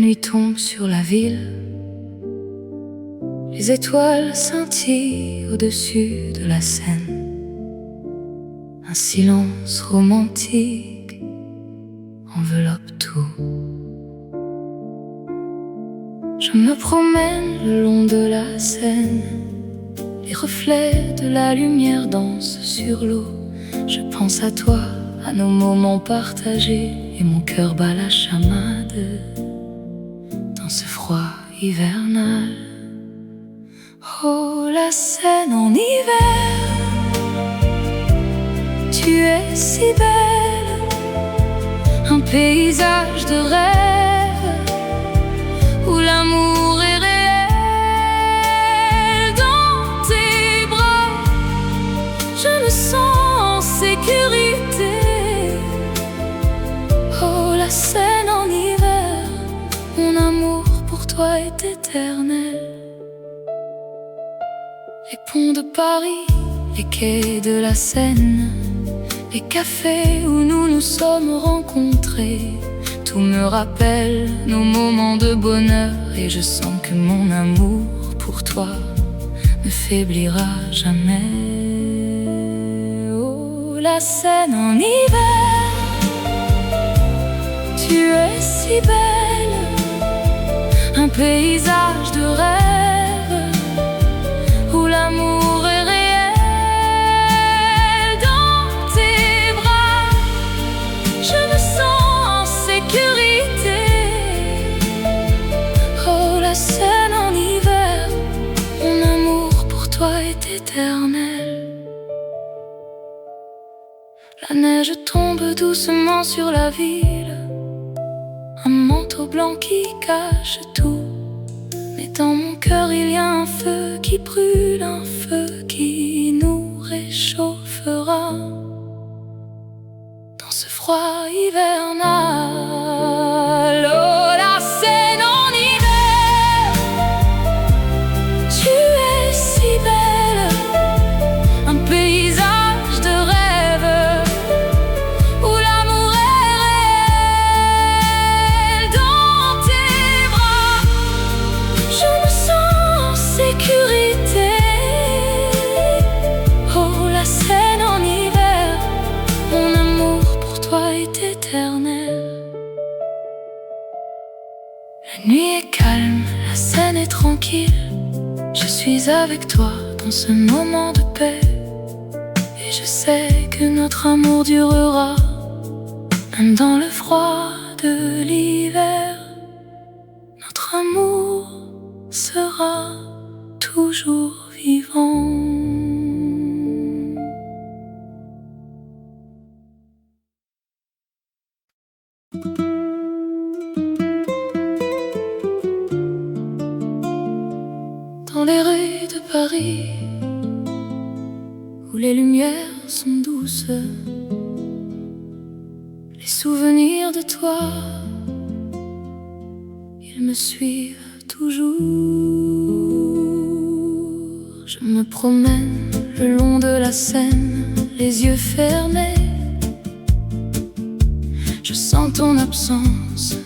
nuit tombe sur la ville, les étoiles scintillent au-dessus de la Seine. Un silence romantique enveloppe tout. Je me promène le long de la Seine, les reflets de la lumière dansent sur l'eau. Je pense à toi, à nos moments partagés, et mon cœur bat la chamade dans ce froid hivernal. Oh, la Seine en hiver, tu es si belle, un paysage de rêve où l'amour est réel. Dans tes bras, je me sens en sécurité. Oh, la Seine en hiver, mon amour pour toi est éternel. Les ponts de Paris, les quais de la Seine, les cafés où nous nous sommes rencontrés, tout me rappelle nos moments de bonheur, et je sens que mon amour pour toi ne faiblira jamais. Oh, la Seine en hiver, tu es si belle, un paysage de rêve où l'amour est réel. Dans tes bras, je me sens en sécurité. Oh, la Seine en hiver, mon amour pour toi est éternel. La neige tombe doucement sur la ville, un manteau blanc qui cache tout. Mais dans mon cœur il y a un feu qui brûle, un feu qui nous réchauffera dans ce froid hivernal. Oh, la Seine en hiver, tu es si belle, un paysage de rêve où l'amour est réel. Dans tes bras, je me sens en sécurité. Oh, la Seine en hiver, mon amour pour toi est éternel. La nuit est calme, la Seine est tranquille. Je suis avec toi dans ce moment de paix, et je sais que notre amour durera, même dans le froid de l'hiver. Notre amour sera toujours vivant. Dans les rues de Paris, où les lumières sont douces, les souvenirs de toi, ils me suivent toujours. Je me promène le long de la Seine, les yeux fermés. Je sens ton absence,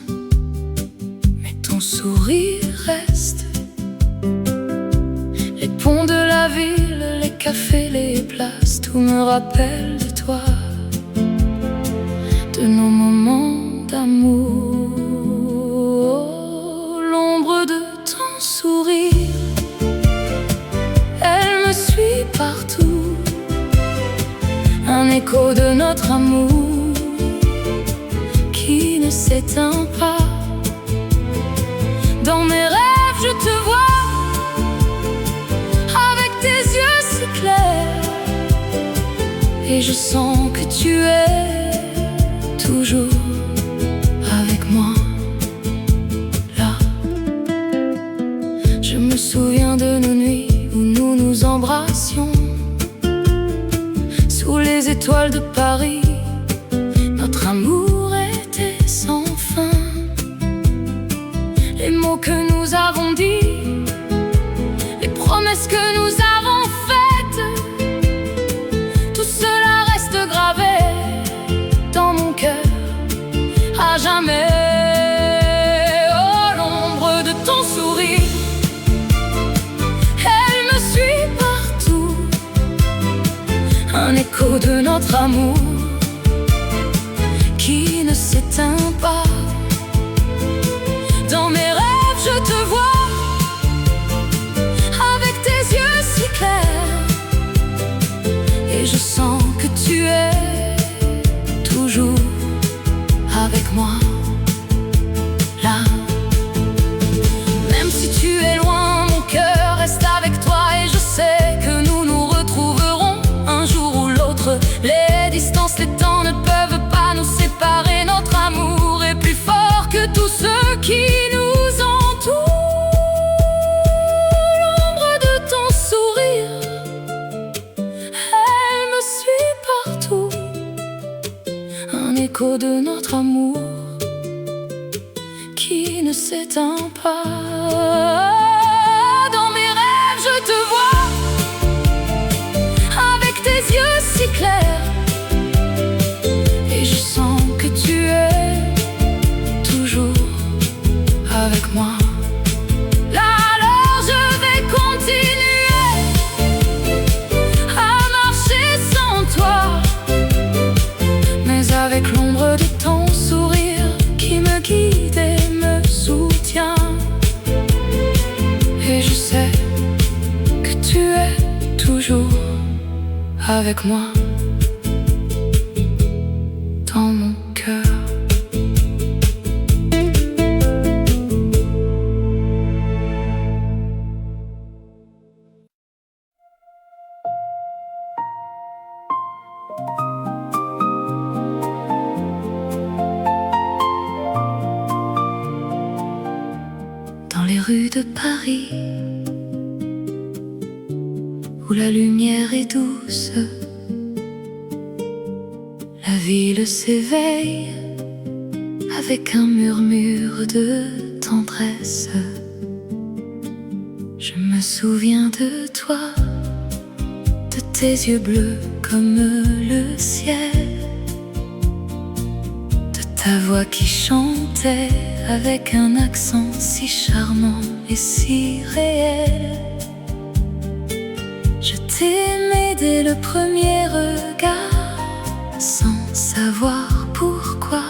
mais ton sourire reste. Les ponts de la ville, les cafés, les places, tout me rappelle de toi, de nos moments d'amour. Oh, l'ombre de ton sourire, elle me suit partout, un écho de notre amour qui ne s'éteint pas. Dans mes rêves, je te vois avec tes yeux si clairs, et je sens que tu es toujours avec moi. Là, je me souviens de nos nuits où nous nous embrassions sous les étoiles de Paris. Notre amour était sans fin. Les mots que nous avons dits, les promesses que nous avons faites, tout cela reste gravé dans mon cœur à jamais. Oh notre amour qui ne s'éteint pas. Dans mes rêves je te vois, avec tes yeux si clairs, et je sens que tu es toujours avec moi, là. Même si tu es loin, mon cœur reste avec toi, et je sais que nous nous retrouverons un jour ou l'autre. Les distances, les temps ne peuvent pas nous séparer. Notre amour est plus fort que tous ceux qui nous entourent. L'ombre de ton sourire, elle me suit partout. Un écho de notre amour qui ne s'éteint pas. Dans mes rêves je te vois, avec tes yeux si clairs, et je sens que tu es toujours avec moi. Là alors je vais continuer à marcher sans toi, mais avec l'ombre de ton sourire qui me guide et me soutient. Et je sais que tu es toujours avec moi, dans mon cœur. Dans les rues de Paris, où la lumière est douce, la ville s'éveille avec un murmure de tendresse. Je me souviens de toi, de tes yeux bleus comme le ciel, de ta voix qui chantait avec un accent si charmant et si réel. Je t'aimais dès le premier regard, sans savoir pourquoi.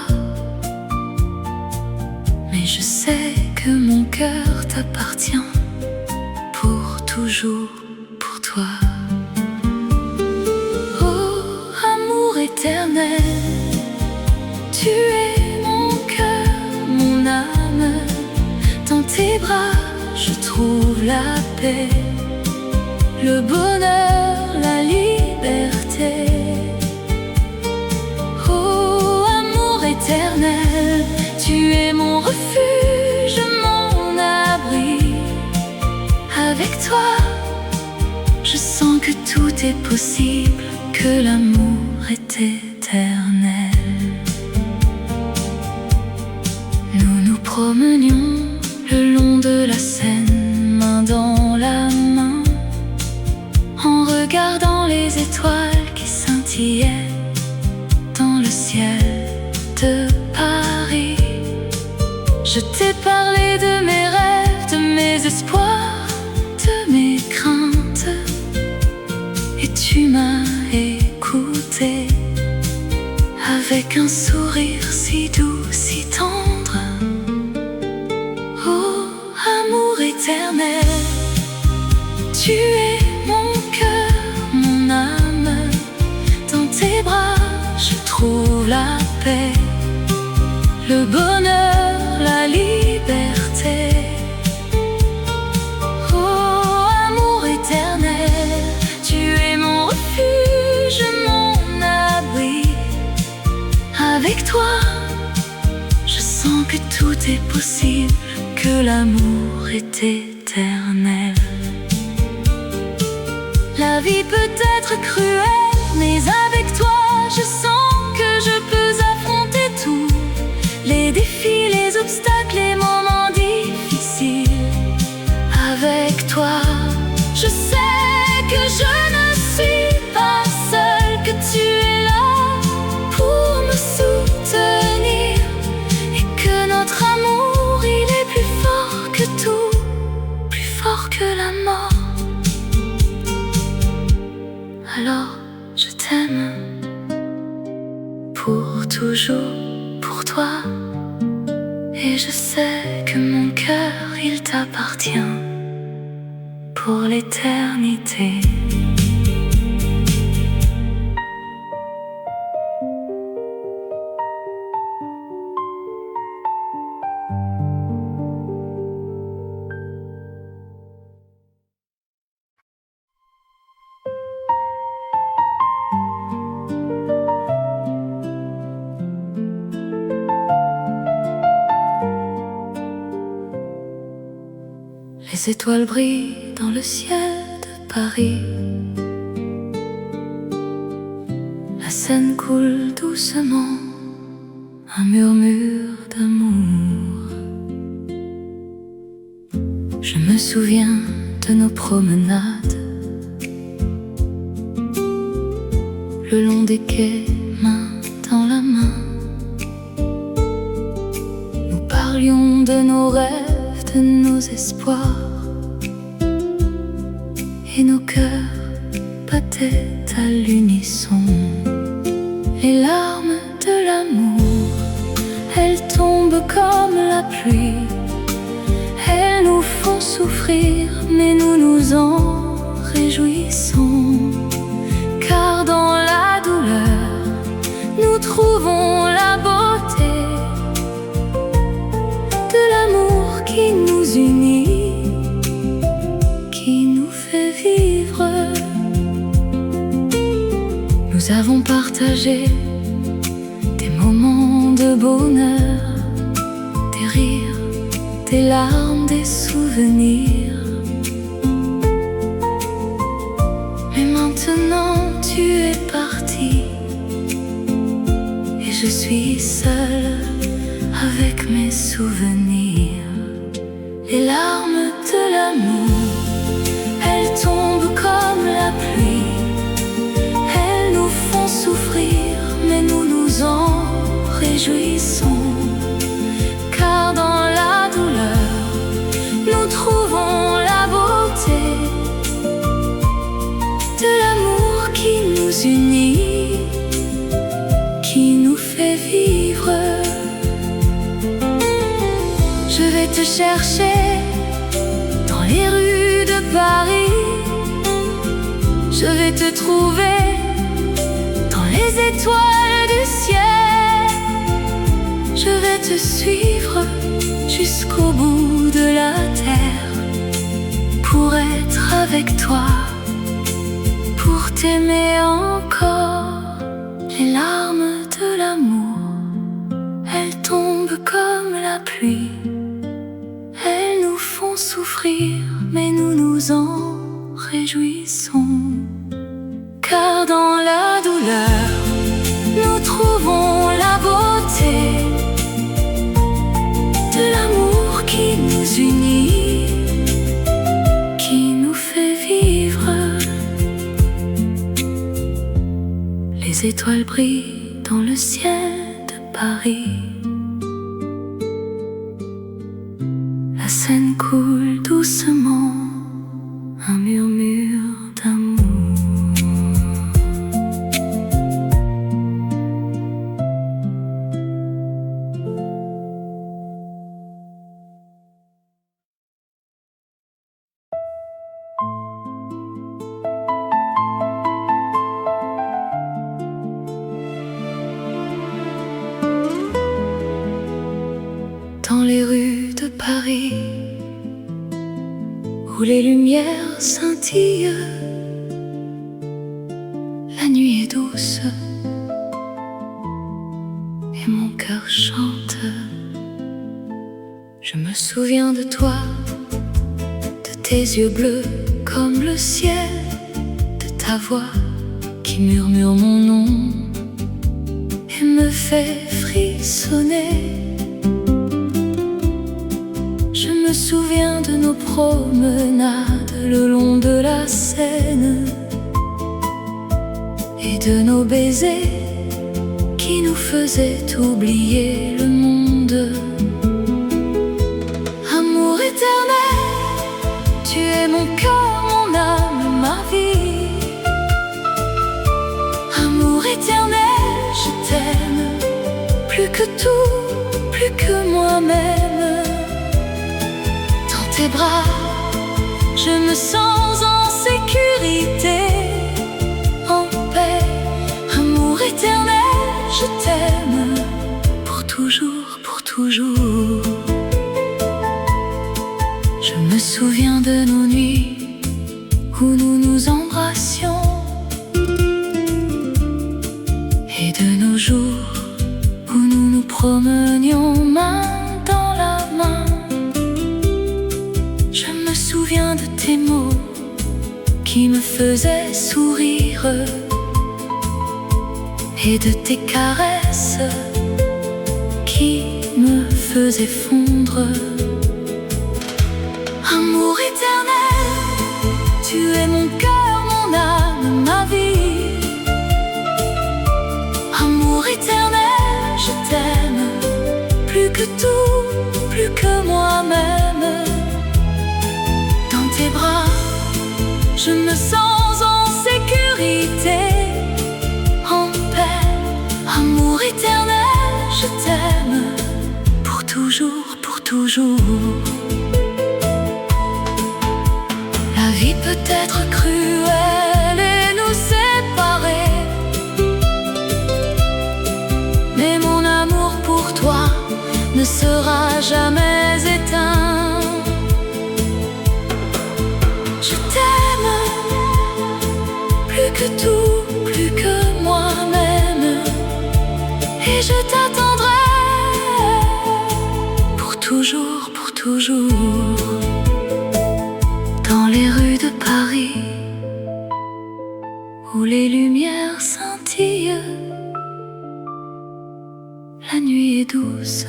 Mais je sais que mon cœur t'appartient, pour toujours, pour toi. Oh, amour éternel, tu es mon cœur, mon âme. Dans tes bras, je trouve la paix, le bonheur, la liberté. Oh, amour éternel, tu es mon refuge, mon abri. Avec toi, je sens que tout est possible, que l'amour est éternel. Nous nous promenions le long de la Seine, main dans la main, en regardant les étoiles qui scintillaient dans le ciel de Paris. Je t'ai parlé de mes rêves, de mes espoirs, de mes craintes, et tu m'as écouté avec un sourire si doux, si tendre. Oh, amour éternel, tu es mon cœur, mon âme. Dans tes bras, je trouve la paix, le bonheur, la liberté. Oh, amour éternel, tu es mon refuge, mon abri. Avec toi, je sens que tout est possible, que l'amour est éternel. La vie peut être cruelle, mais avec toi, je sens que je peux affronter tout. Les défis, les obstacles, les moments difficiles. Avec toi, je sais que je ne suis pas seule, que tu es là pour me soutenir, et que notre amour, il est plus fort que tout, plus fort que la mort. Alors je t'aime toujours pour toi. Et je sais que mon cœur, il t'appartient pour l'éternité. Les étoiles brillent dans le ciel de Paris. La Seine coule doucement, un murmure d'amour. Je me souviens de nos promenades, le long des quais, main dans la main. Nous parlions de nos rêves, de nos espoirs, et nos cœurs battaient à l'unisson. Les larmes de l'amour, elles tombent comme la pluie. Elles nous font souffrir, mais nous nous en réjouissons. Car dans la douleur, nous trouvons la beauté de l'amour qui nous unit, qui nous fait vivre. Nous avons partagé des moments de bonheur, des rires, des larmes, des souvenirs. Mais maintenant tu es parti, et je suis seule avec mes souvenirs. Les larmes de l'amour, elles tombent comme la pluie. Elles nous font souffrir, mais nous nous en réjouissons. Car dans la douleur, nous trouvons la beauté de l'amour qui nous unit, qui nous fait vivre. Je vais te chercher dans les rues de Paris. Je vais te trouver dans les étoiles du ciel. Je vais te suivre jusqu'au bout de la terre, pour être avec toi, pour t'aimer encore. Les larmes de l'amour, elles tombent comme la pluie. Elles nous font souffrir, mais nous nous en réjouissons. Car dans la douleur, nous trouvons la beauté de l'amour qui nous unit, qui nous fait vivre. Les étoiles brillent dans le ciel de Paris. La Seine coule doucement, un murmure d'amour. Dans les rues de Paris, où les lumières scintillent, la nuit est douce et mon cœur chante. Je me souviens de toi, de tes yeux bleus comme le ciel, de ta voix qui murmure mon nom et me fait frissonner. Je me souviens de nos promenades le long de la Seine et de nos baisers qui nous faisaient oublier le monde. Amour éternel, tu es mon cœur, mon âme, ma vie. Amour éternel, je t'aime plus que tout, plus que moi-même. Dans tes bras, je me sens en sécurité, en paix, amour éternel, je t'aime pour toujours, pour toujours. Je me souviens de nos nuits où nous nous embrassions et de nos jours où nous nous promenions main dans la main. Je me souviens de tes mots qui me faisaient sourire et de tes caresses qui me faisaient fondre. Amour éternel, tu es mon cœur, mon âme, ma vie. Amour éternel, je t'aime plus que tout, plus que moi-même. Dans tes bras, je me sens en sécurité, en paix. Amour éternel, je t'aime pour toujours, pour toujours. La vie peut être cruelle et nous séparer, mais mon amour pour toi ne sera jamais éteint. Je t'aime plus que tout, plus que moi-même, et je t'attendrai pour toujours, pour toujours. Dans les rues de Paris, où les lumières scintillent, la nuit est douce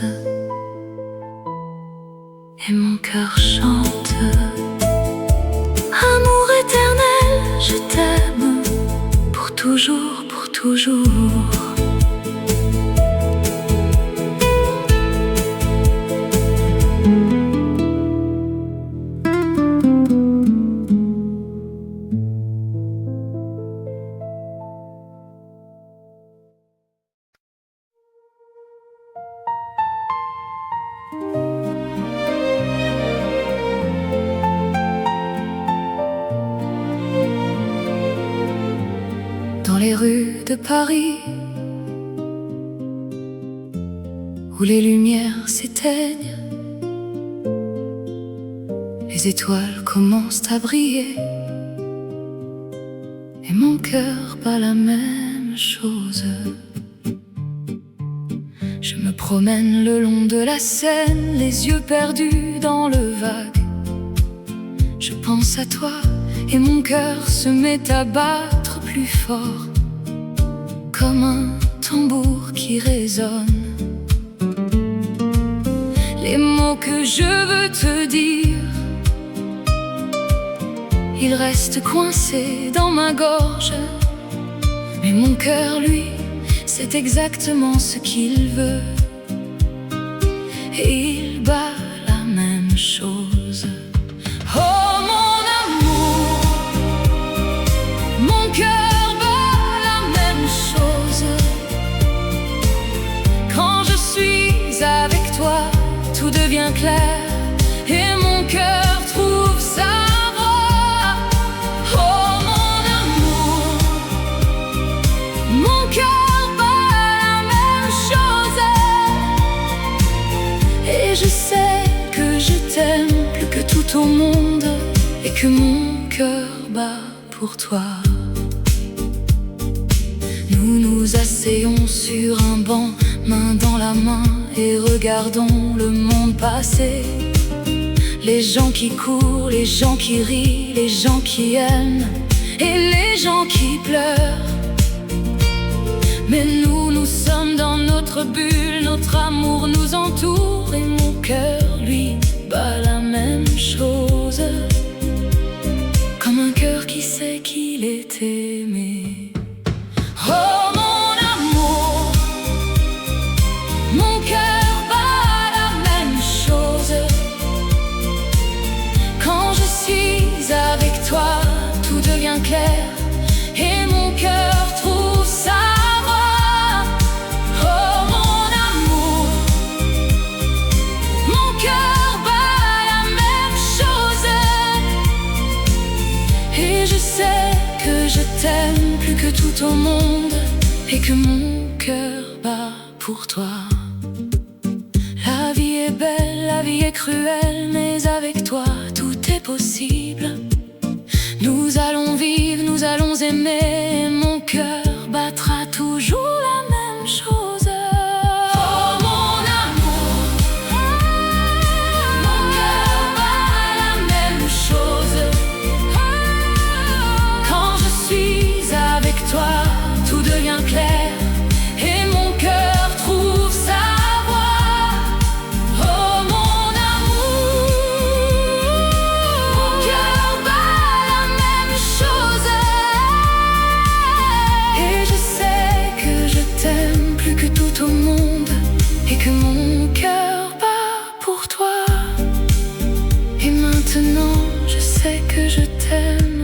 et mon cœur chante. Amour éternel, je t'aime pour toujours, pour toujours. Dans les rues de Paris, où les lumières s'éteignent, les étoiles commencent à briller, et mon cœur bat la même chose. Je me promène le long de la Seine, les yeux perdus dans le vague. Je pense à toi et mon cœur se met à battre plus fort, comme un tambour qui résonne. Les mots que je veux te dire, ils restent coincés dans ma gorge, mais mon cœur, lui, c'est exactement ce qu'il veut, et il bat la même chose. Oh mon amour, mon cœur bat la même chose. Quand je suis avec toi, tout devient clair et mon cœur trouve sa voie. Oh mon amour, mon cœur bat la même chose, et je sais que je t'aime plus que tout au monde, et que mon cœur bat pour toi. Nous nous asseyons sur un banc, main dans la main, et regardons le monde passer. Les gens qui courent, les gens qui rient, les gens qui aiment et les gens qui pleurent. Mais nous, nous sommes dans notre bulle, notre amour nous entoure, et mon cœur, lui, bat la même chose, comme un cœur qui sait qu'il est aimé. Oh mon amour, mon cœur bat la même chose. Quand je suis avec toi, tout devient clair et mon cœur trouve sa voie. Oh mon amour, sais que je t'aime plus que tout au monde et que mon cœur bat pour toi. La vie est belle, la vie est cruelle, mais avec toi tout est possible. Nous allons vivre, nous allons aimer, mon cœur battra toujours la même chose. Oh mon amour, mon cœur bat la même chose. Quand je suis avec toi, tout devient clair et mon cœur trouve sa voie. Oh mon amour, mon cœur bat la même chose. Et je sais que je t'aime plus que tout au monde et que mon cœur bat pour toi. Et maintenant je sais que je t'aime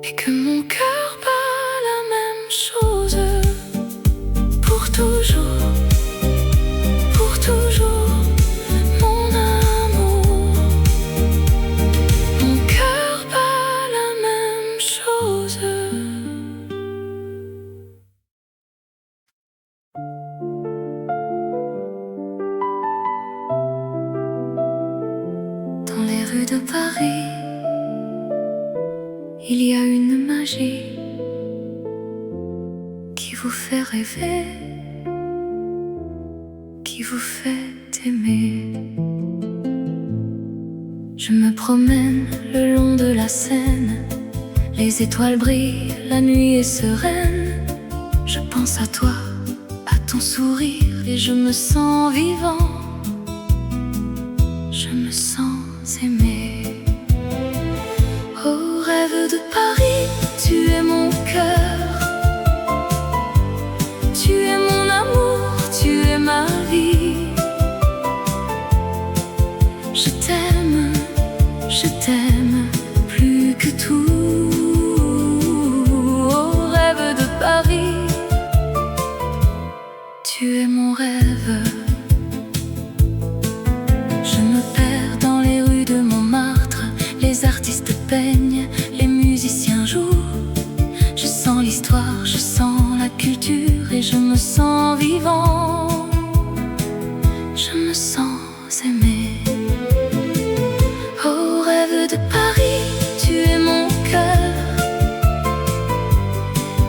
et que mon cœur bat la même chose. Pour toujours, mon amour. Mon cœur bat la même chose. Dans les rues de Paris, il y a une magie qui vous fait rêver, qui vous fait aimer. Je me promène le long de la Seine, les étoiles brillent, la nuit est sereine. Je pense à toi, à ton sourire, et je me sens vivant. Je me sens aimé. Oh rêve de Paris, tu es mon cœur, tu es mon amour, tu es ma vie. Je t'aime plus que tout. Oh rêve de Paris, tu es mon rêve. Je me perds dans les rues de Montmartre, les artistes peignent, les musiciens jouent. Je sens l'histoire, je sens la culture et je me sens vivant. Je me sens aimé. Oh rêve de Paris, tu es mon cœur,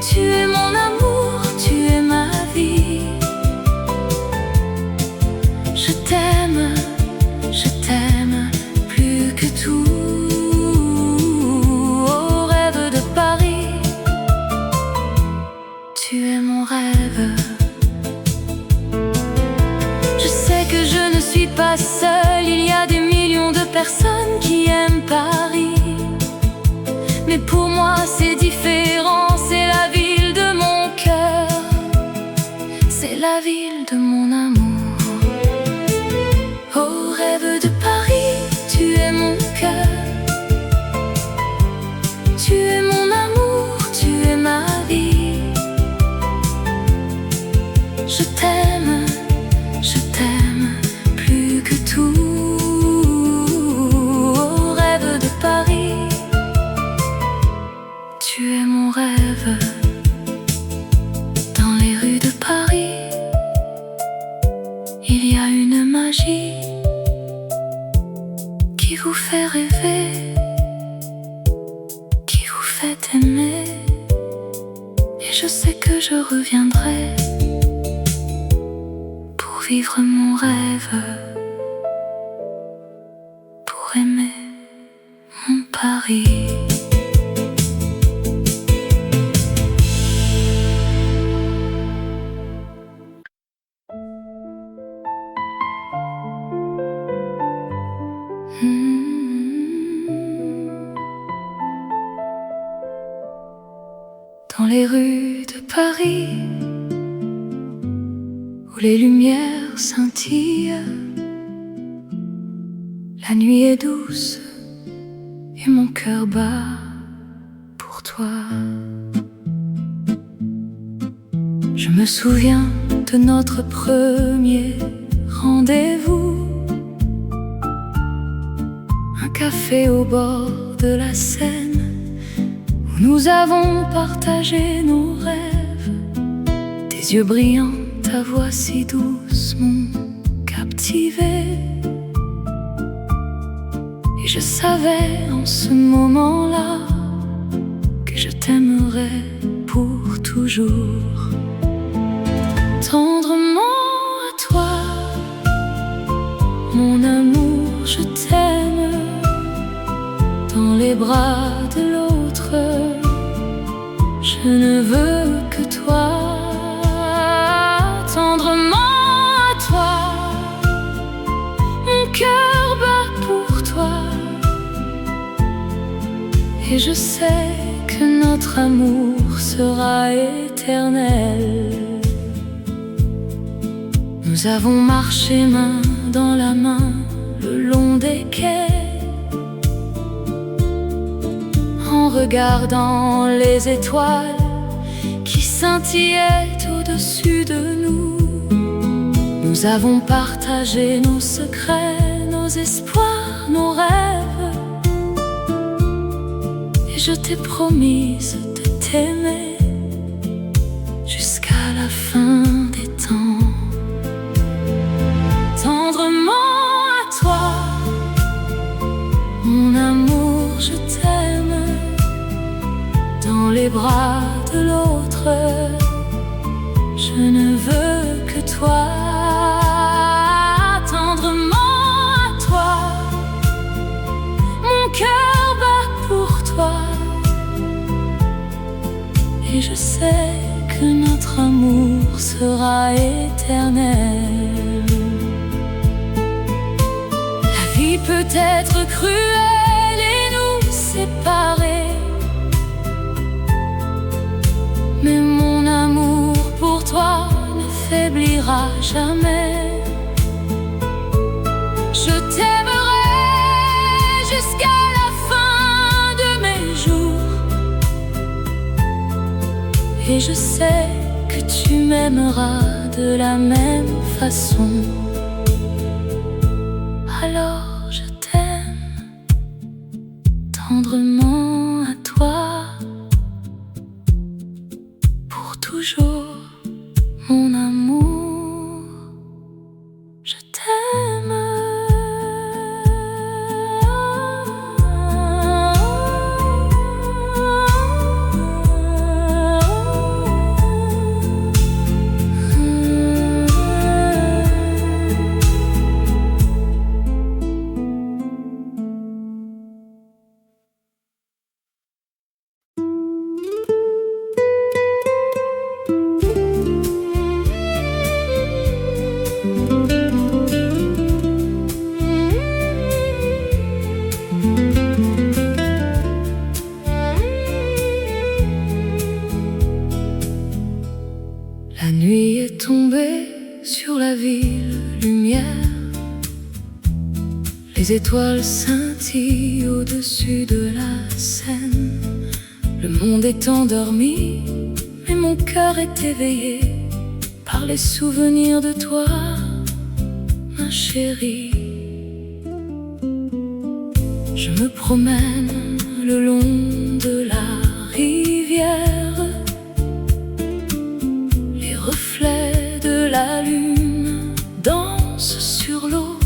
tu es mon amour, tu es ma vie. Je t'aime plus que tout. Oh rêve de Paris, tu es mon rêve. Je sais que je ne suis pas seule, il y a des millions de personnes qui aiment Paris. Mais pour moi c'est différent, c'est la ville de mon cœur, c'est la ville de mon amour. Oh rêve de Paris, tu es mon cœur, tu es mon amour, tu es ma vie. Je t'aime plus que tout. Oh rêve de Paris, tu es mon rêve. Dans les rues de Paris, il y a une magie qui vous fait rêver, qui vous fait aimer. Et je sais que je reviendrai pour vivre mon rêve, pour aimer mon Paris. Dans les rues de Paris, où les lumières scintillent, la nuit est douce et mon cœur bat pour toi. Je me souviens de notre premier rendez-vous, un café au bord de la Seine, Nous avons partagé nos rêves. Tes yeux brillants, ta voix si douce m'ont captivé. Et je savais en ce moment-là que je t'aimerais pour toujours. Tendrement à toi, mon amour, je t'aime. Dans les bras de l'autre, je ne veux que toi. Tendrement à toi, mon cœur bat pour toi. Et je sais que notre amour sera éternel. Nous avons marché main dans la main le long des quais, en regardant les étoiles qui scintillaient au-dessus de nous. Nous avons partagé nos secrets, nos espoirs, nos rêves. Et je t'ai promise de t'aimer jusqu'à la fin des temps. Tendrement à toi, mon amour, je t'aime. Dans les bras de l'autre, je ne veux que toi. Tendrement à toi, mon cœur bat pour toi. Et je sais que notre amour sera éternel. La vie peut être cruelle et nous séparer, mais mon amour pour toi ne faiblira jamais. Je t'aimerai jusqu'à la fin de mes jours. Et je sais que tu m'aimeras de la même façon. Alors je t'aime tendrement à toi, pour toujours, mon amour, je t'aime. La nuit est tombée sur la ville, lumière. Les étoiles scintillent au-dessus de la Seine. Le monde est endormi, mais mon cœur est éveillé par les souvenirs de toi, ma chérie. Je me promène le long de la rivière. Les reflets de la lune dansent sur l'eau.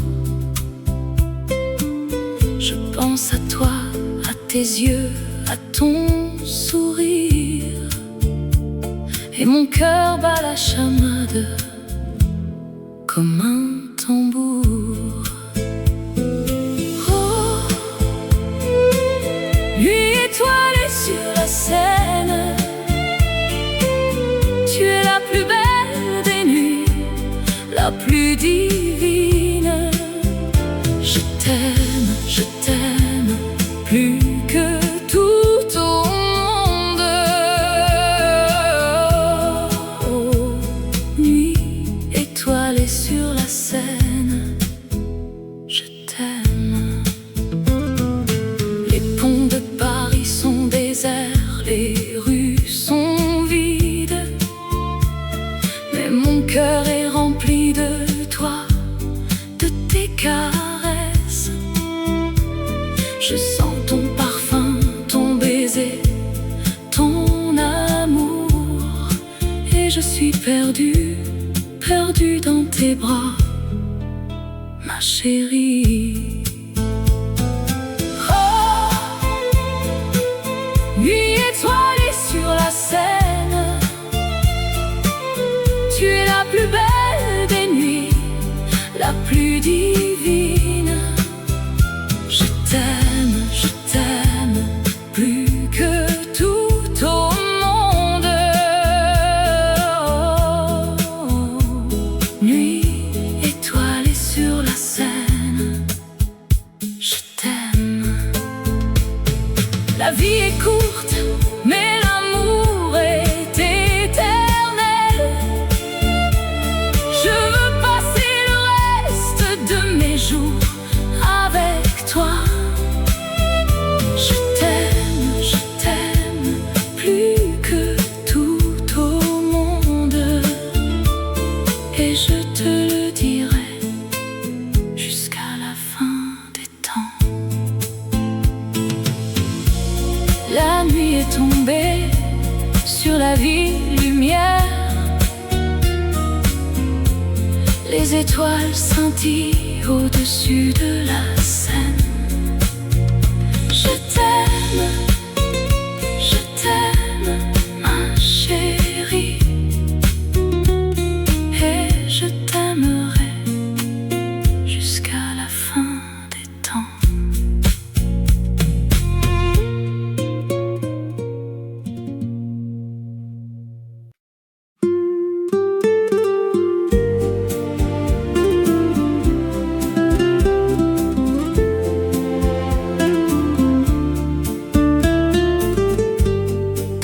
Je pense à toi, à tes yeux, à ton sourire. Et mon cœur bat la chamade comme un tambour. Oh, nuit étoilée sur la Seine, tu es la plus belle des nuits, la plus divine. Je t'aime plus que tout au monde. Oh, nuit étoilée sur la Seine, je t'aime. Les ponts de Paris sont déserts, les rues sont vides, mais mon cœur est rempli de toi. je suis perdue, perdue dans tes bras, ma chérie. Oh, nuit étoilée sur la Seine, tu es la plus belle des nuits, la plus divine. Je t'aime plus que tout au monde. Oh, nuit étoilée sur la Seine, je t'aime. La vie est courte, mais l'amour est éternel. Je veux passer le reste de mes jours avec toi. Je t'aime plus que tout au monde, et je te le dirai jusqu'à la fin des temps. La nuit est tombée sur la ville lumière, les étoiles scintillent au-dessus de la Seine. Je t'aime, ma chérie, et je t'aimerai jusqu'à la fin des temps.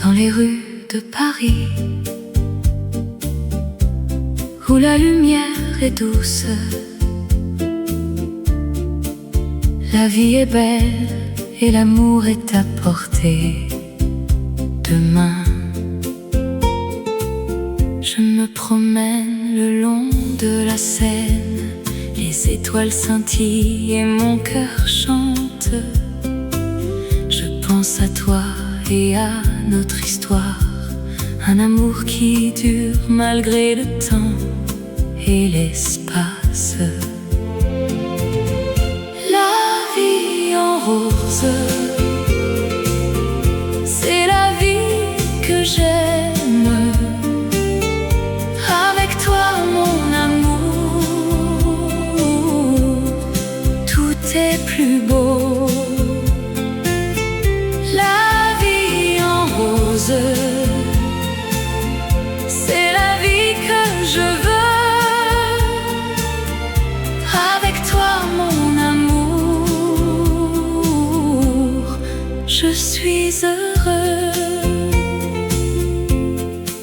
Dans les rues de Paris, où la lumière est douce, la vie est belle et l'amour est à portée de main. Je me promène le long de la Seine, les étoiles scintillent et mon cœur chante. Je pense à toi et à notre histoire, un amour qui dure malgré le temps et l'espace. La vie en rose, c'est la vie que j'aime. Avec toi mon amour, tout est plus beau. C'est la vie que je veux. Avec toi mon amour, je suis heureux.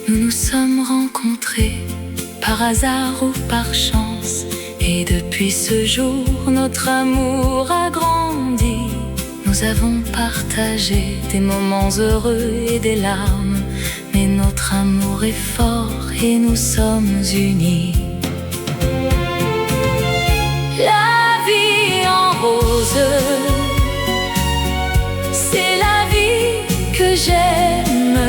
Nous nous sommes rencontrés par hasard ou par chance, et depuis ce jour notre amour a grandi. Nous avons partagé des moments heureux et des larmes, mais notre amour est fort et nous sommes unis. La vie en rose, c'est la vie que j'aime.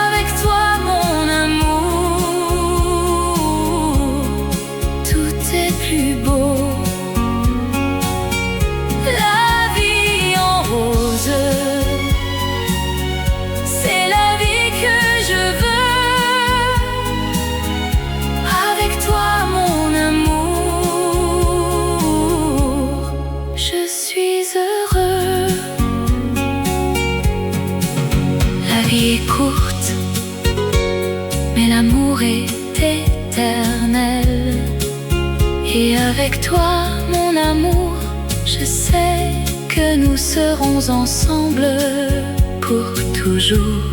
Avec toi mon amour, tout est plus beau. La vie en rose, c'est la vie que je veux. Avec toi mon amour, je suis heureux. La vie est courte, mais l'amour est éternel. Et avec toi mon amour, je sais que nous serons ensemble pour toujours,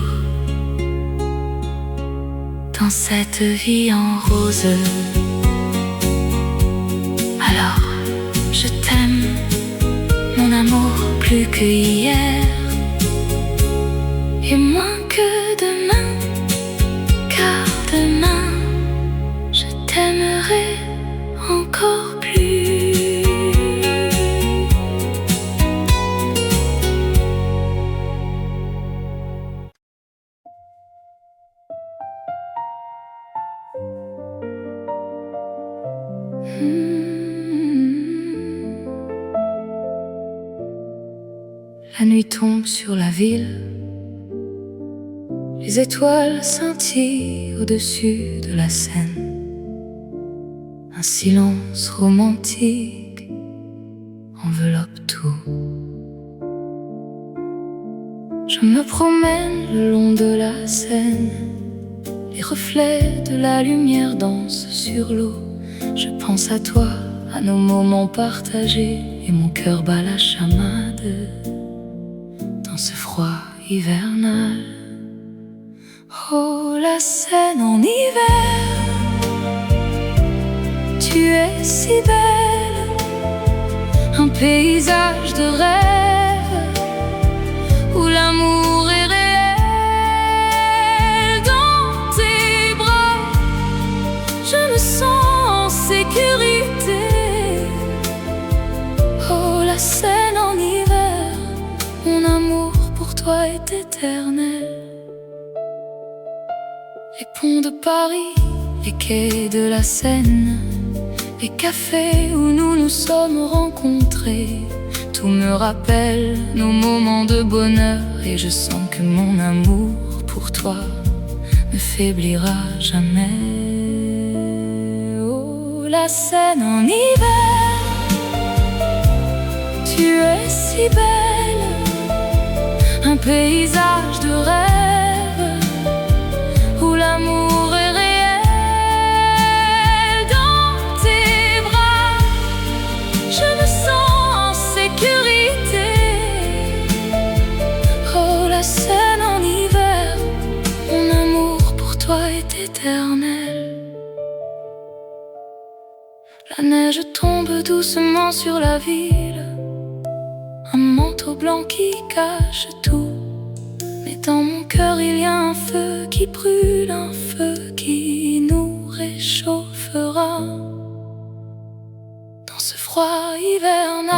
dans cette vie en rose. Alors, je t'aime, mon amour, plus que hier, et moins que demain, car demain, je t'aimerai encore plus. La nuit tombe sur la ville, les étoiles scintillent au-dessus de la Seine. Un silence romantique enveloppe tout. Je me promène le long de la Seine, les reflets de la lumière dansent sur l'eau. Je pense à toi, à nos moments partagés, et mon cœur bat la chamade dans ce froid hivernal. Oh, la Seine en hiver, tu es si belle, un paysage de rêve où l'amour est réel. Dans tes bras, je me sens en sécurité. Oh, la Seine en hiver, mon amour pour toi est éternel. Les ponts de Paris, les quais de la Seine, les cafés où nous nous sommes rencontrés, tout me rappelle nos moments de bonheur, et je sens que mon amour pour toi ne faiblira jamais. Oh, la Seine en hiver, tu es si belle, un paysage de rêve où l'amour est réel. Dans tes bras, je me sens en sécurité. Oh, la Seine en hiver, mon amour pour toi est éternel. La neige tombe doucement sur la ville, un manteau blanc qui cache tout. Mais dans mon cœur il y a un feu qui brûle, un feu qui nous réchauffera dans ce froid hivernal.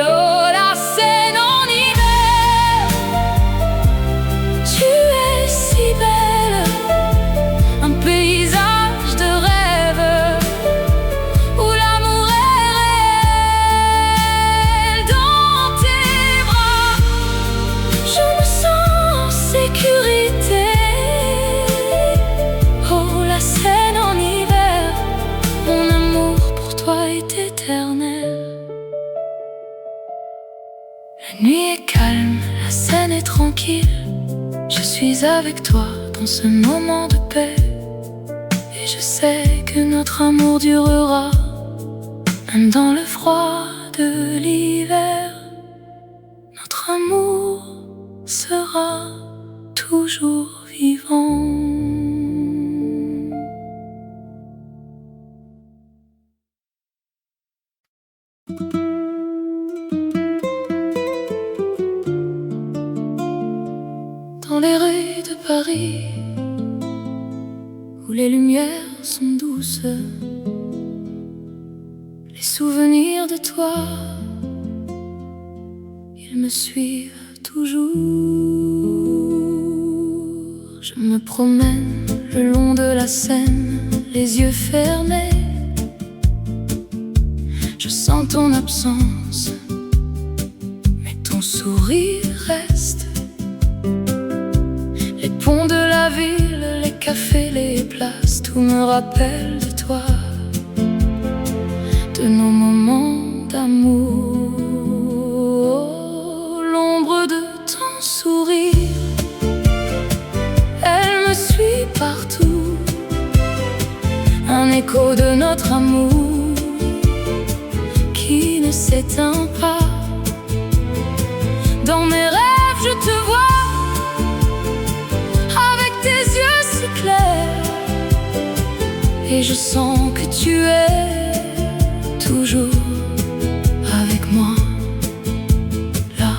Oh, la Seine en hiver, tu es si belle, un paysage de rêve où l'amour est réel. Dans tes bras, je me sens en sécurité. Oh, la Seine en hiver, mon amour pour toi est éternel. La nuit est calme, la Seine est tranquille. Je suis avec toi dans ce moment de paix, et je sais que notre amour durera, même dans le froid de l'hiver. Notre amour sera toujours vivant. Dans les rues de Paris, où les lumières sont douces, les souvenirs de toi, ils me suivent toujours. Je me promène le long de la Seine, les yeux fermés. Je sens ton absence, mais ton sourire reste. Les ponts de la ville, les cafés, les places, tout me rappelle de toi, de nos moments d'amour. Oh, l'ombre de ton sourire, elle me suit partout, un écho de notre amour qui ne s'éteint pas. Dans mes rêves, je te vois, avec tes yeux si clairs, et je sens que tu es toujours avec moi, là.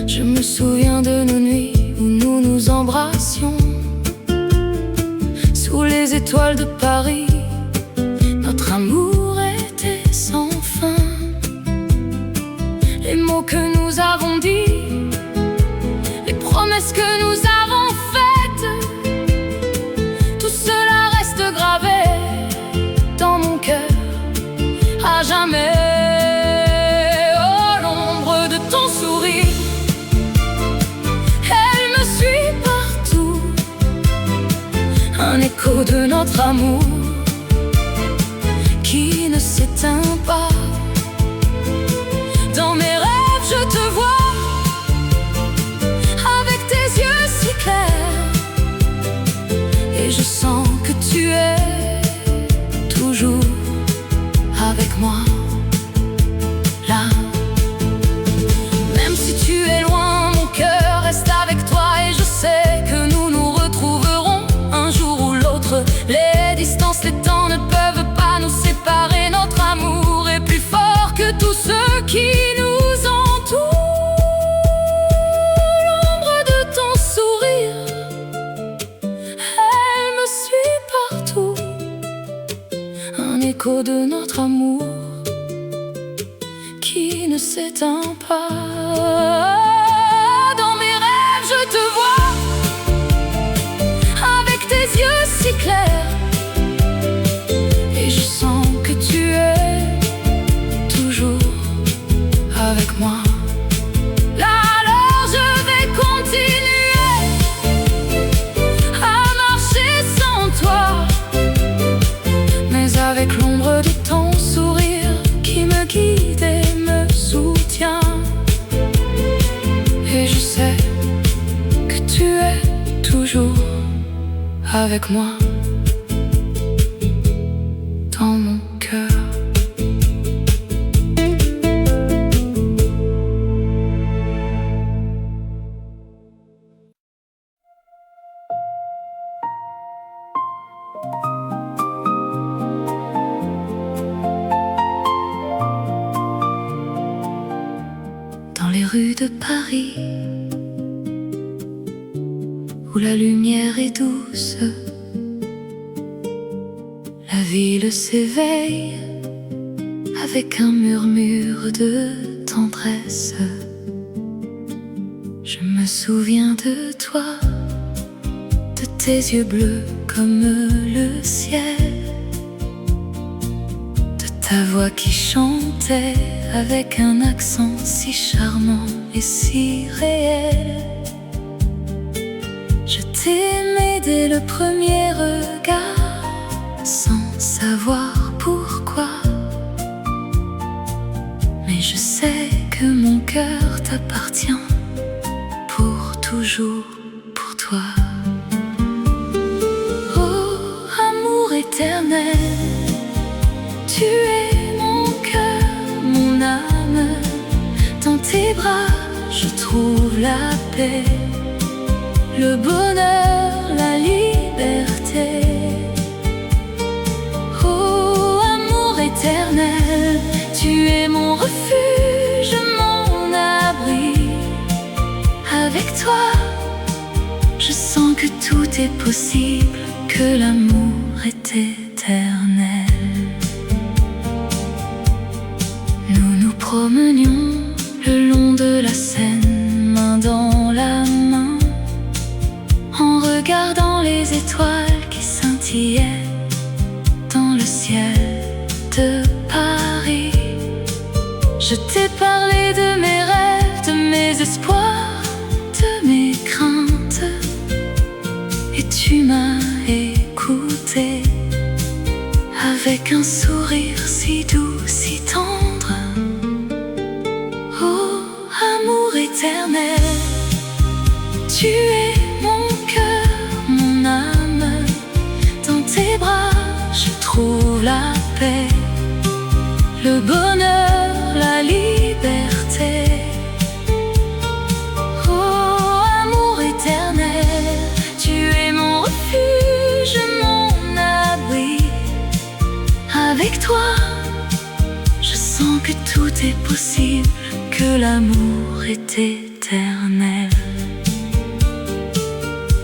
Je me souviens de nos nuits où nous nous embrassions sous les étoiles de Paris. Notre amour était sans fin. Les mots que nous avons dit, les promesses que nous avons faites, tout cela reste gravé dans mon cœur à jamais. Oh, écho de notre amour qui ne s'éteint pas. Dans mes rêves je te vois, avec tes yeux si clairs, et je sens que tu es toujours avec moi. Là, même si tu es loin, mon cœur reste avec toi, et je sais que nous nous retrouverons un jour ou l'autre. Les distances, les temps ne peuvent pas nous séparer. Notre amour est plus fort que tout ce qui nous entoure. L'ombre de ton sourire, elle me suit partout. Un écho de notre amour qui ne s'éteint pas. Dans mes rêves je te vois, avec tes yeux si clairs, et je sens que tu es toujours avec moi. Là alors je vais continuer à marcher sans toi, mais avec l'ombre de ton sourire qui me guide et me soutient. Et je sais que tu es toujours avec moi, dans mon cœur. Dans les rues de Paris, où la lumière est douce, la ville s'éveille avec un murmure de tendresse. Je me souviens de toi, de tes yeux bleus comme le ciel, de ta voix qui chantait avec un accent si charmant et si réel. Je t'aimais dès le premier regard, sans savoir pourquoi. Mais je sais que mon cœur t'appartient pour toujours, pour toi. Oh, amour éternel, tu es mon cœur, mon âme. Dans tes bras, je trouve la paix, le bonheur, la liberté. Oh, amour éternel, tu es mon refuge, mon abri. Avec toi, je sens que tout est possible, que l'amour est éternel. Nous nous promenions le long de la Seine, main dans la main, en regardant les étoiles qui scintillaient dans le ciel de Paris. Je t'ai parlé de mes rêves, de mes espoirs, de mes craintes, et tu m'as écouté avec un sourire si doux, si tendre. Oh, amour éternel, tu es mon cœur, mon âme. Dans tes bras, je trouve la paix, le bonheur, la liberté. Oh, amour éternel, tu es mon refuge, mon abri. Avec toi, je sens que tout est possible, que l'amour est éternel.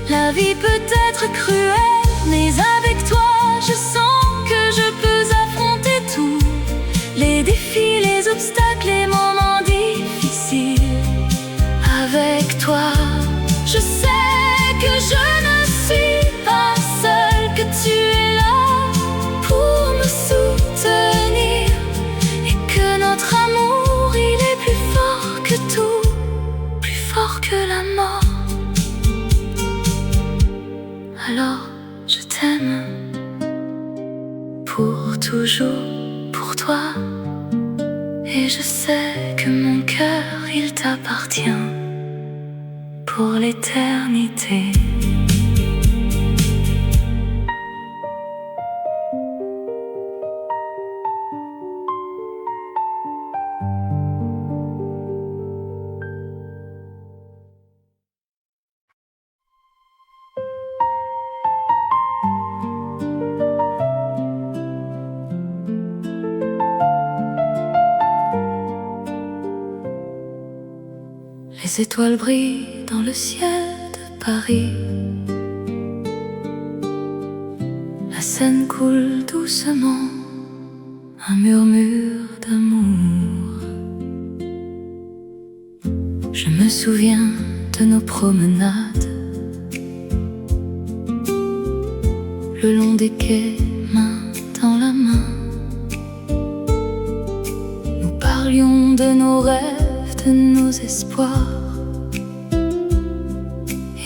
La vie peut être cruelle, mais avec toi, je sens que je peux affronter tout. Les défis, les obstacles, les moments difficiles. Avec toi, je sais que je ne suis pas seule, que tu es là pour me soutenir, et que notre amour, il est plus fort que tout, plus fort que la mort. Alors, je t'aime. cœur, il t'appartient pour l'éternité. Les étoiles brillent dans le ciel de Paris. La Seine coule doucement, un murmure d'amour. Je me souviens de nos promenades, le long des quais, main dans la main. Nous parlions de nos rêves, de nos espoirs,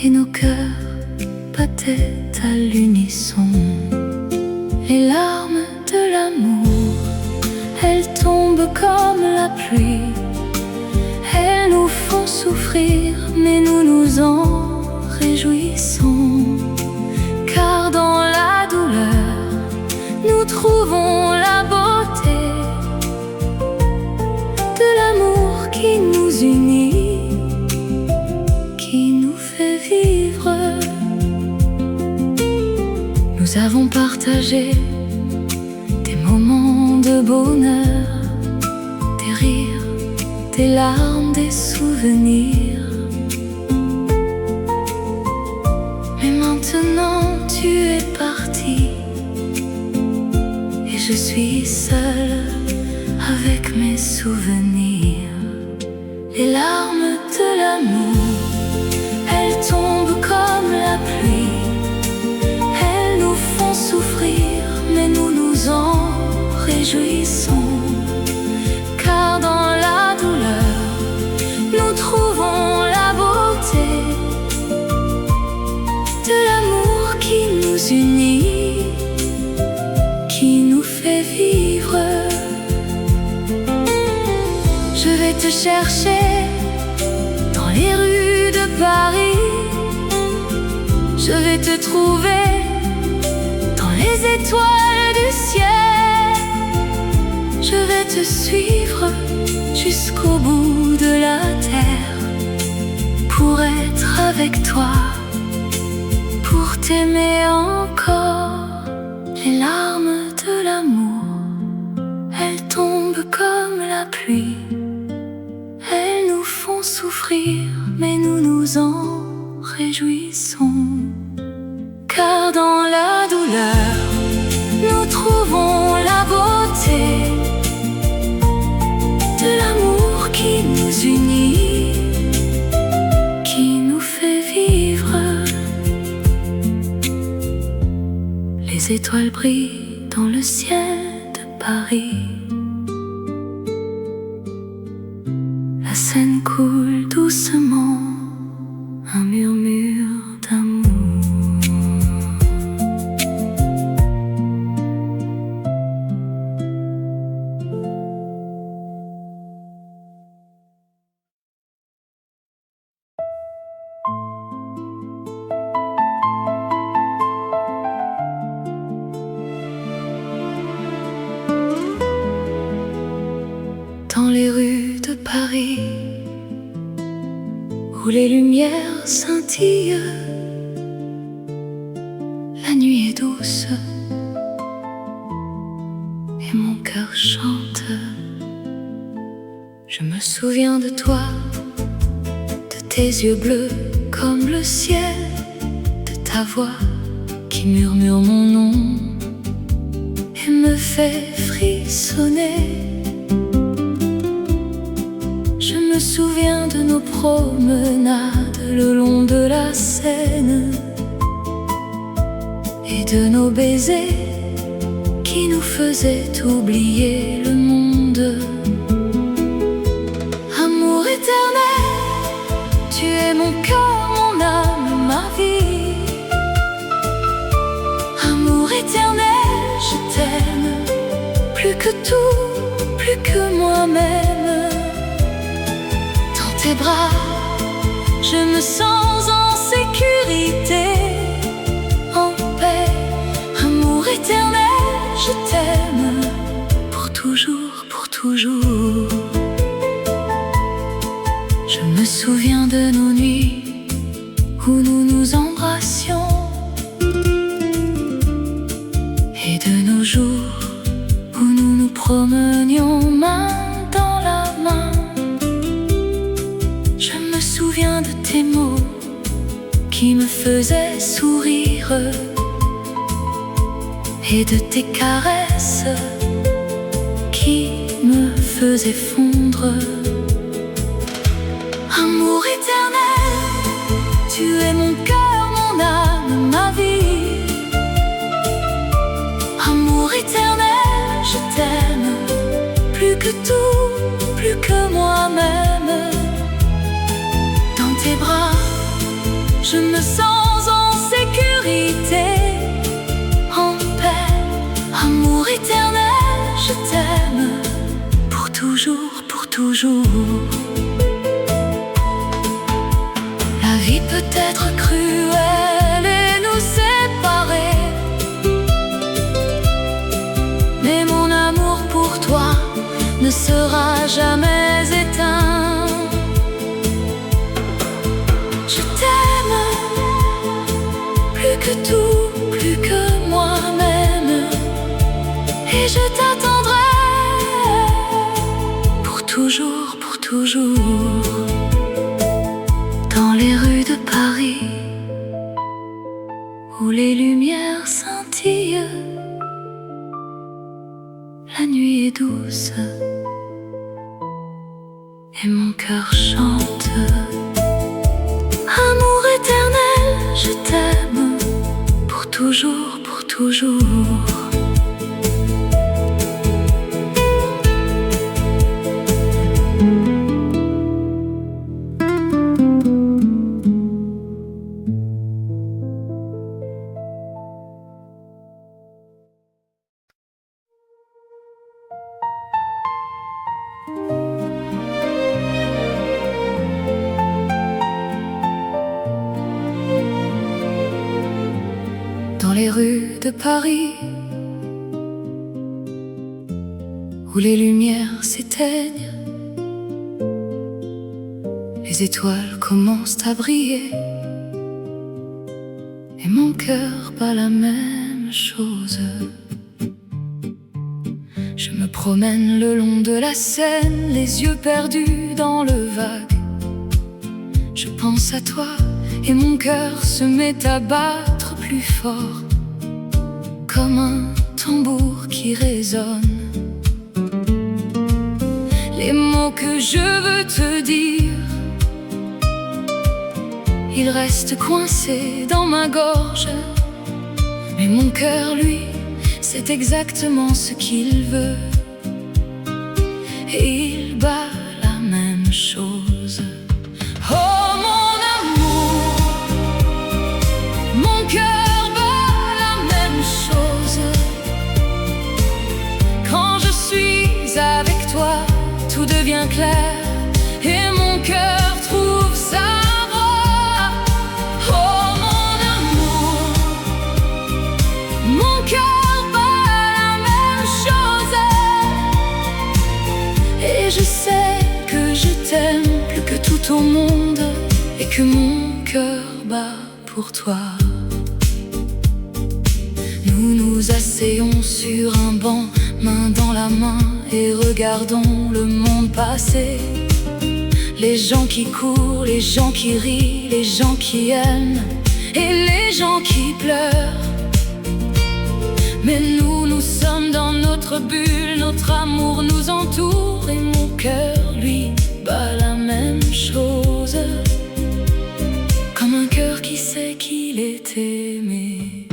et nos cœurs battaient à l'unisson. Les larmes de l'amour, elles tombent comme la pluie. Elles nous font souffrir, mais nous nous en réjouissons. Car dans la douleur, nous trouvons la beauté de l'amour qui nous unit, qui nous fait vivre. Nous avons partagé des moments de bonheur, des rires, des larmes, des souvenirs. Mais maintenant tu es parti, et je suis seule avec mes souvenirs. Les larmes de l'amour, elles tombent comme la pluie. Elles nous font souffrir, mais nous nous en réjouissons. Car dans la douleur, nous trouvons la beauté de l'amour qui nous unit, qui nous fait vivre. Je vais te chercher dans les rues de Paris. Je vais te trouver dans les étoiles du ciel. Je vais te suivre jusqu'au bout de la terre, pour être avec toi, pour t'aimer encore. Les larmes de l'amour, elles tombent comme la pluie. Elles nous font souffrir, mais nous nous en réjouissons. Car dans la douleur, nous trouvons la beauté de l'amour qui nous unit, qui nous fait vivre. Les étoiles brillent dans le ciel de Paris. La Seine coule doucement, un murmure d'amour. Dans les rues de Paris, où les lumières scintillent, la nuit est douce et mon cœur chante. Je me souviens de toi, de tes yeux bleus comme le ciel, de ta voix qui murmure mon nom et me fait frissonner. Je me souviens de nos promenades le long de la Seine et de nos baisers qui nous faisaient oublier le monde. Amour éternel, tu es mon cœur, mon âme, ma vie. Amour éternel, je t'aime plus que tout, plus que moi-même. tes bras, je me sens en sécurité, en paix. Amour éternel, je t'aime pour toujours, pour toujours. Je me souviens de nos nuits où nous nous embrassions et de nos jours où nous nous promenions main dans la main. Je me souviens de tes mots qui me faisaient sourire et de tes caresses qui me faisaient fondre. Amour éternel, tu es mon cœur, mon âme, ma vie. Amour éternel, je t'aime plus que tout, plus que moi-même. Dans tes bras, je me sens en sécurité, en paix. Amour éternel, je t'aime pour toujours, pour toujours. La vie peut être cruelle et nous séparer, mais mon amour pour toi ne sera jamais éteint. Je t'aime plus que tout, plus que moi-même, et je t'attendrai pour toujours, pour toujours. Dans les rues de Paris, où les lumières scintillent, la nuit est douce et mon cœur chante. Amour éternel, je t'aime pour toujours, pour toujours. Dans les rues de Paris, où les lumières s'éteignent, les étoiles commencent à briller, et mon cœur bat la même chose. Je me promène le long de la Seine, les yeux perdus dans le vague. Je pense à toi et mon cœur se met à battre plus fort, comme un tambour qui résonne. Les mots que je veux te dire, ils restent coincés dans ma gorge, mais mon cœur, lui, c'est exactement ce qu'il veut, et il bat la même chose. Oh mon amour, mon cœur bat la même chose. Quand je suis avec toi, tout devient clair et mon cœur trouve sa voie. Oh mon amour, mon cœur bat la même chose, et je sais que je t'aime plus que tout au monde, et que mon cœur bat pour toi. Nous nous asseyons sur un banc, main dans la main, et regardons le monde passer. Les gens qui courent, les gens qui rient, les gens qui aiment et les gens qui pleurent. Mais nous, nous sommes dans notre bulle, notre amour nous entoure, et mon cœur, lui, bat la même chose, comme un cœur qui sait qu'il est aimé.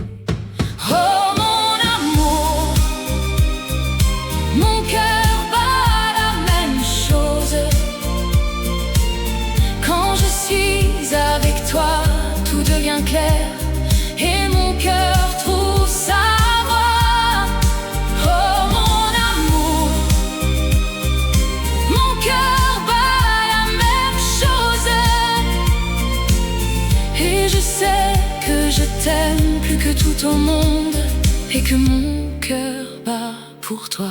Oh mon amour, mon cœur bat la même chose. Quand je suis avec toi, tout devient clair et mon cœur trouve sa voie. Oh mon amour, mon cœur bat la même chose. t'aime plus que tout au monde et que mon cœur bat pour toi.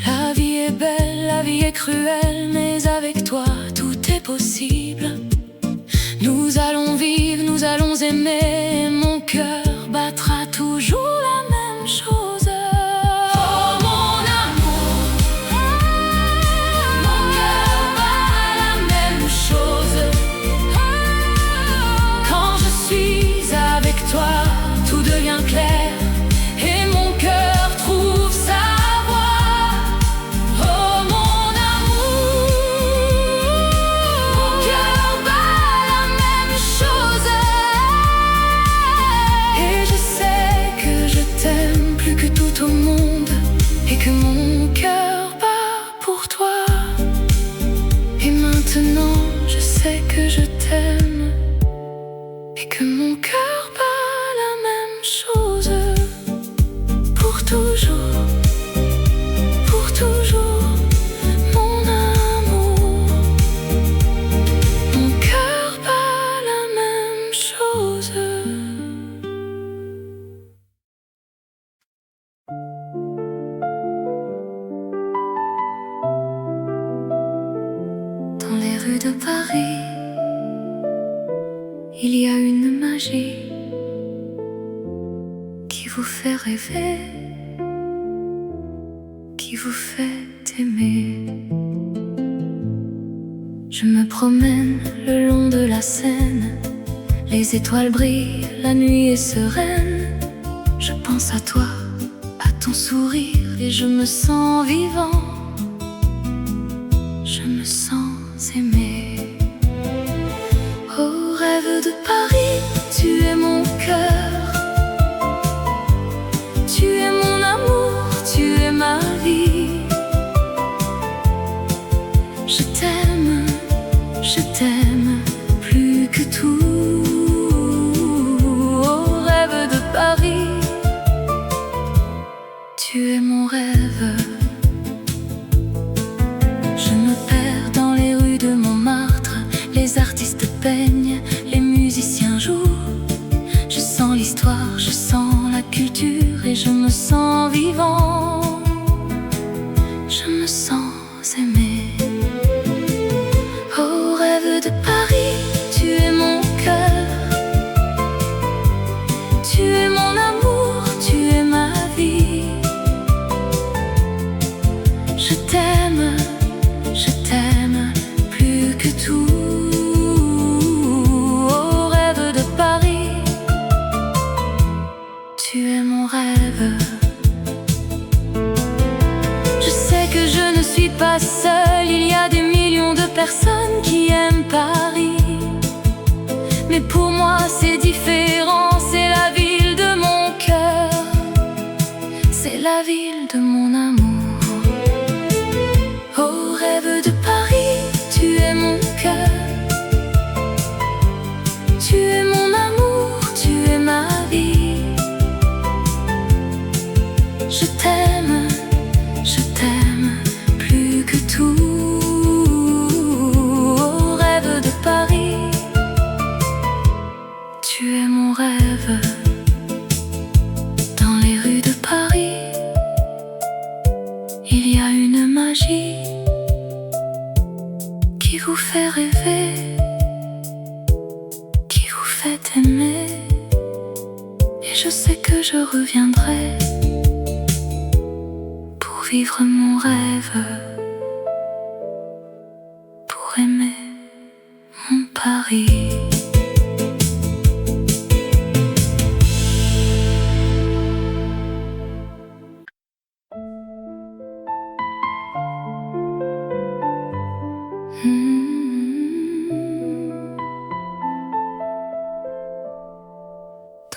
La vie est belle, la vie est cruelle, mais avec toi tout est possible. Nous allons vivre, nous allons aimer, et mon cœur battra toujours la même chose. Oh mon amour, mon cœur bat la même chose. Quand je suis avec toi, tout devient clair et mon cœur trouve sa voie. Oh mon amour, mon cœur bat la même chose. Et je sais que je t'aime plus que tout au monde et que mon cœur bat pour toi. Et maintenant je sais que je t'aime et que mon cœur bat la même chose. Pour toujours, mon amour. Mon cœur bat la même chose. Dans les rues de Paris, il y a une magie qui vous fait rêver, qui vous fait aimer. Je me promène le long de la Seine, les étoiles brillent, la nuit est sereine. Je pense à toi, à ton sourire, et je me sens vivant. Je me sens aimé. Oh rêve de Paris, tu es mon cœur. Tu es mon amour, tu es ma vie. Je t'aime plus que tout. Oh rêve de Paris, tu es mon rêve. Je me perds dans les rues de Montmartre, les artistes peignent, les musiciens jouent. Je sens l'histoire, je sens la culture et je me sens vivant. Je me sens aimé. Oh rêve de Paris, tu es mon cœur. Tu es mon amour, tu es ma vie. Je t'aime plus que tout. Oh rêve de Paris, tu es mon rêve. Je sais que je ne suis pas seule, il y a des millions de personnes qui aiment Paris. Mais pour moi c'est différent, c'est la ville de mon cœur, c'est la ville de mon amour. Oh rêve de Paris, tu es mon cœur. Tu es mon amour, tu es ma vie. Je t'aime plus que tout. Oh rêve de Paris, tu es mon rêve. Dans les rues de Paris, il y a une magie qui vous fait rêver, qui vous fait aimer. Et je sais que je reviendrai pour vivre mon rêve, pour aimer mon Paris.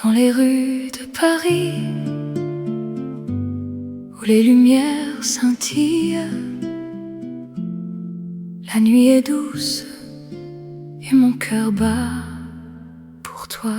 Dans les rues de Paris, où les lumières scintillent, la nuit est douce et mon cœur bat pour toi.